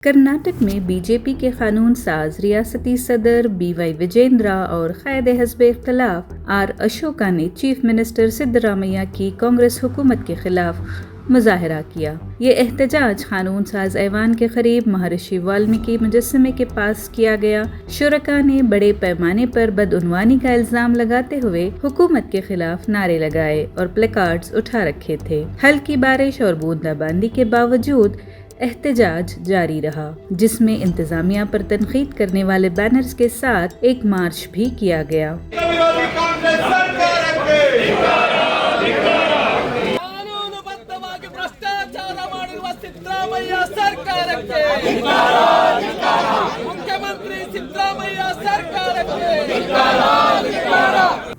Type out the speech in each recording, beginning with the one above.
कर्नाटक में बीजेपी के कानून साज रियासती सदर BY विजेंद्रा और कायद हस्ब इख्तिलाफ R अशोका ने चीफ मिनिस्टर सिद्धरामैया की कांग्रेस हुकूमत के खिलाफ मुजाहरा किया। ये एहतजाज कानून साज ऐवान के करीब महर्षि वाल्मीकि मुजस्समे के पास किया गया। शुरका ने बड़े पैमाने पर बदउनवानी का इल्जाम लगाते हुए हुकूमत के खिलाफ नारे लगाए और प्लेकार्ड्स उठा रखे थे। हल्की बारिश और बूंदाबांदी के बावजूद एहतजाज जारी रहा, जिसमें इंतजामिया पर तनकीद करने वाले बैनर्स के साथ एक मार्च भी किया गया।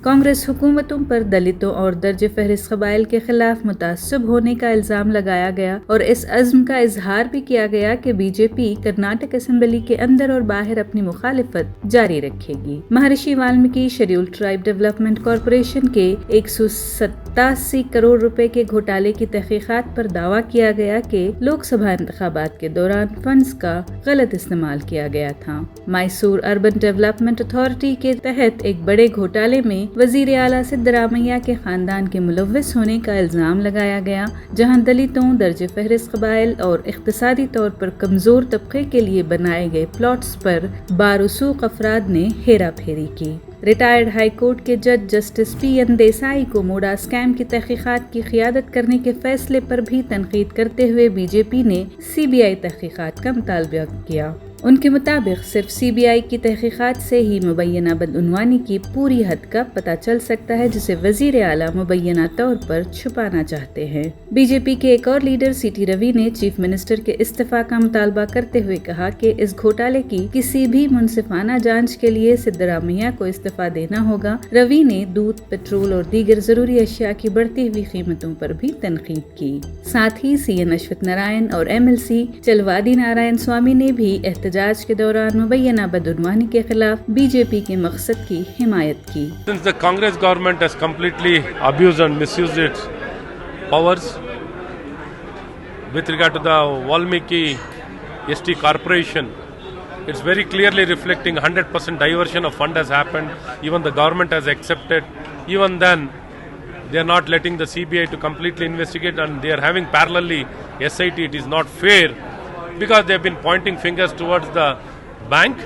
कांग्रेस हुकूमतों पर दलितों और दर्ज फहरिस्त कबाइल के खिलाफ मुतासब होने का इल्जाम लगाया गया और इस अज़्म का इजहार भी किया गया कि बीजेपी कर्नाटक असेंबली के अंदर और बाहर अपनी मुखालिफत जारी रखेगी। महर्षि Valmiki scheduled tribe development corporation के 187 करोड़ रुपए के घोटाले की तहकीकात पर दावा किया गया कि लोकसभा इंतखाबात के दौरान फंड्स का गलत इस्तेमाल किया गया था। मैसूर अर्बन डेवलपमेंट अथॉरिटी के तहत एक बड़े घोटाले में वजीर आला सिद्धरामैया के खानदान के मुलव्वस होने का इल्जाम लगाया गया, जहां दलितों, दर्ज फहरिस्त कबाइल और इख्तिसादी तौर पर कमजोर तबके के लिए बनाए गए प्लॉट्स पर बारूसूख अफराद ने हेरा फेरी की। रिटायर्ड हाई कोर्ट के जज जस्टिस PN देसाई को मोडा स्कैम की तहकीकात की क़ियादत करने के फैसले पर भी तनकीद करते हुए बीजेपी ने CBI तहकीकात का मुतालबा किया। उनके मुताबिक सिर्फ CBI की तहकीकात से ही मुबैना बदउनवानी की पूरी हद का पता चल सकता है, जिसे वजीर आला मुबैना तौर पर छुपाना चाहते हैं। बीजेपी के एक और लीडर CT रवि ने चीफ मिनिस्टर के इस्तीफा का मुतालबा करते हुए कहा कि इस घोटाले की किसी भी मुनसिफाना जांच के लिए सिद्धरामैया को इस्तीफा देना होगा। रवि ने दूध, पेट्रोल और दीगर जरूरी अशिया की बढ़ती हुई कीमतों पर भी तनकीद की। साथ ही CN अश्वथ नारायण और MLC चलवादी नारायण स्वामी ने भी एहतजाज के दौरान मुबैना बदउनवानी के खिलाफ बीजेपी के मकसद की हिमायत की। Since the Congress government has completely abused and misused its powers with regard to the Valmiki ST Corporation, it's very clearly reflecting 100% diversion of fund has happened. Even the government has accepted. Even then, they are not letting the CBI to completely investigate, and they are having parallelly SIT. It is not fair, because they have been pointing fingers towards the bank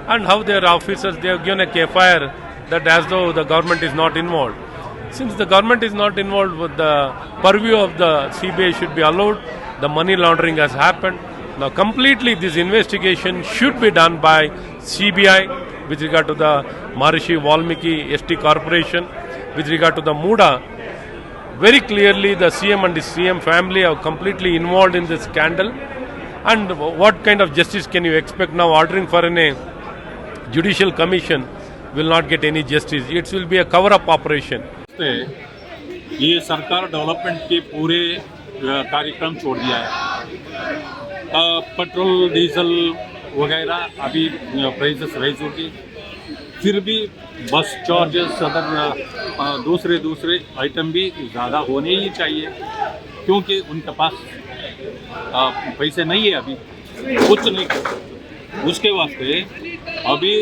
and how their officers, they have given a FIR that as though the government is not involved. Since the government is not involved, with the purview of the CBI should be allowed. The money laundering has happened. Now completely this investigation should be done by CBI with regard to the Maharishi Valmiki ST Corporation. With regard to the Muda, very clearly the CM and the CM family are completely involved in this scandal. And what kind of justice can you expect now? Ordering for a judicial commission will not get any justice. It will be a cover-up operation. ये सरकार development के पूरे कार्यक्रम छोड़ दिया है। Petrol, diesel वगैरह अभी प्राइसेस राइज होगी, फिर भी बस चार्जेस, अदर दूसरे आइटम भी ज़्यादा होने ही चाहिए, क्योंकि उनके पास पैसे नहीं है, अभी कुछ नहीं कर। उसके वास्ते अभी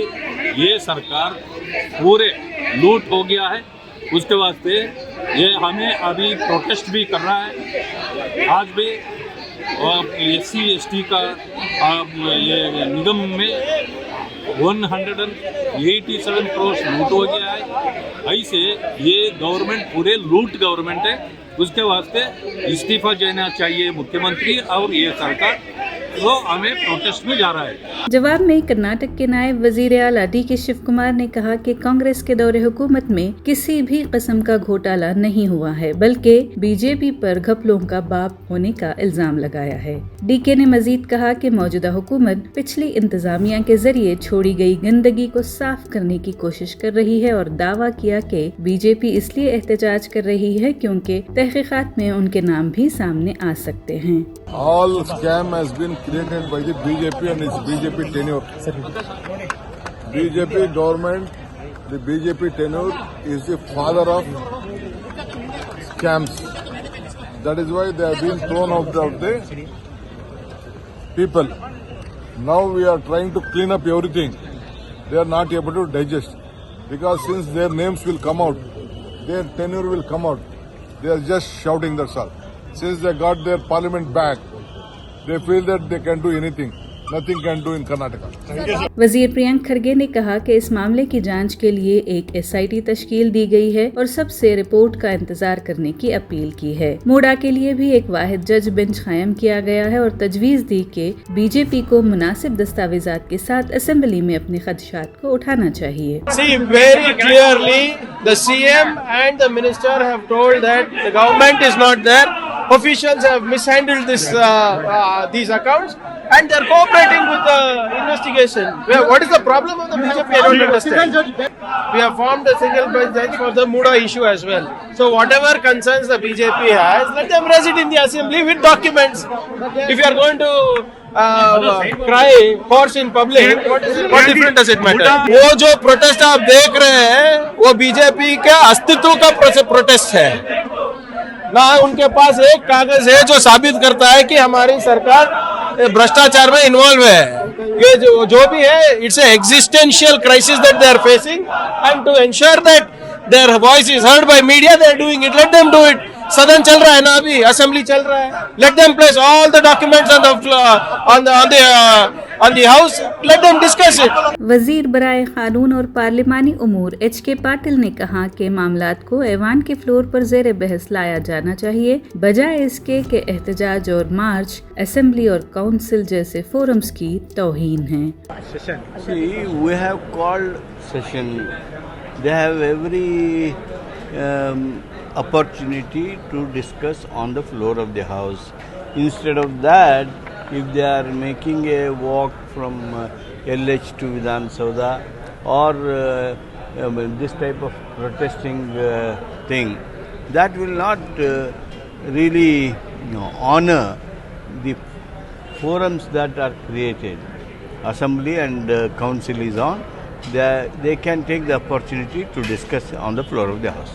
ये सरकार पूरे लूट हो गया है। उसके वास्ते ये हमें अभी प्रोटेस्ट भी करना है। आज भी SC ST का ये निगम में 187 करोड़ लूट हो गया है। ऐसे ये गवर्नमेंट पूरे लूट गवर्नमेंट है। उसके वास्ते इस्तीफा देना चाहिए मुख्यमंत्री और ये सरकार, वो हमें प्रोटेस्ट में जा रहा है। जवाब में कर्नाटक के नायब वजीर आला DK शिव कुमार ने कहा कि कांग्रेस के दौरे हुकूमत में किसी भी किस्म का घोटाला नहीं हुआ है, बल्कि बीजेपी पर घपलों का बाप होने का इल्जाम लगाया है। DK ने मजीद कहा कि मौजूदा हुकूमत पिछली इंतजामिया के जरिए छोड़ी गई गंदगी को साफ करने की कोशिश कर रही है और दावा किया कि बीजेपी इसलिए एहतजाज कर रही है क्योंकि तहकीकात में उनके नाम भी सामने आ सकते हैं। All scam has been created by the BJP and its BJP tenure. BJP government, the BJP tenure is the father of scams. That is why they have been thrown out of the people. Now we are trying to clean up everything. They are not able to digest because since their names will come out, their tenure will come out. They are just shouting, that's all. Since they got their parliament back, they feel that they can do anything. Nothing can do in Karnataka. वजीर प्रियंक खरगे ने कहा कि इस मामले की जांच के लिए एक SIT तश्कील दी गई है और सबसे रिपोर्ट का इंतजार करने की अपील की है। मूडा के लिए भी एक वाहिद जज बेंच कायम किया गया है और तजवीज दी कि बीजेपी को मुनासिब दस्तावेजात के साथ असेंबली में अपने खदशात को उठाना चाहिए। See, very clearly the CM and the minister have told that the government is not there. Officials have mishandled these accounts and they are cooperating with the investigation. What is the problem of the BJP? I don't understand. We have formed a single bench for the Muda issue as well. So whatever concerns the BJP has, let them raise it in the assembly with documents. If you are going to cry horse in public, what difference does it matter? वो जो protest आप देख रहे हैं, वो BJP के अस्तित्व का protest है। ना उनके पास एक कागज है जो साबित करता है कि हमारी सरकार भ्रष्टाचार में इन्वॉल्व है। ये जो भी है, it's a existential crisis that they are facing and to ensure that their voice is heard by media, they are doing it, let them do it. सदन चल रहा है ना, अभी असेंबली चल रहा है, let them place all the documents on the house, let them discuss it. वजीर बराए कानून और पार्लिमानी उमूर HK पाटिल ने कहा कि मामलात को ऐवान के फ्लोर पर जेर बहस लाया जाना चाहिए, बजाय इसके कि एहतजाज और मार्च असेंबली और काउंसिल जैसे फोरम्स की तौहीन है। See, we have called session. They have every opportunity to discuss on the floor of the house. Instead of that, if they are making a walk from LH to Vidhan Sauda or this type of protesting thing, that will not really honor the forums that are created. Assembly and council is on. They can take the opportunity to discuss on the floor of the house.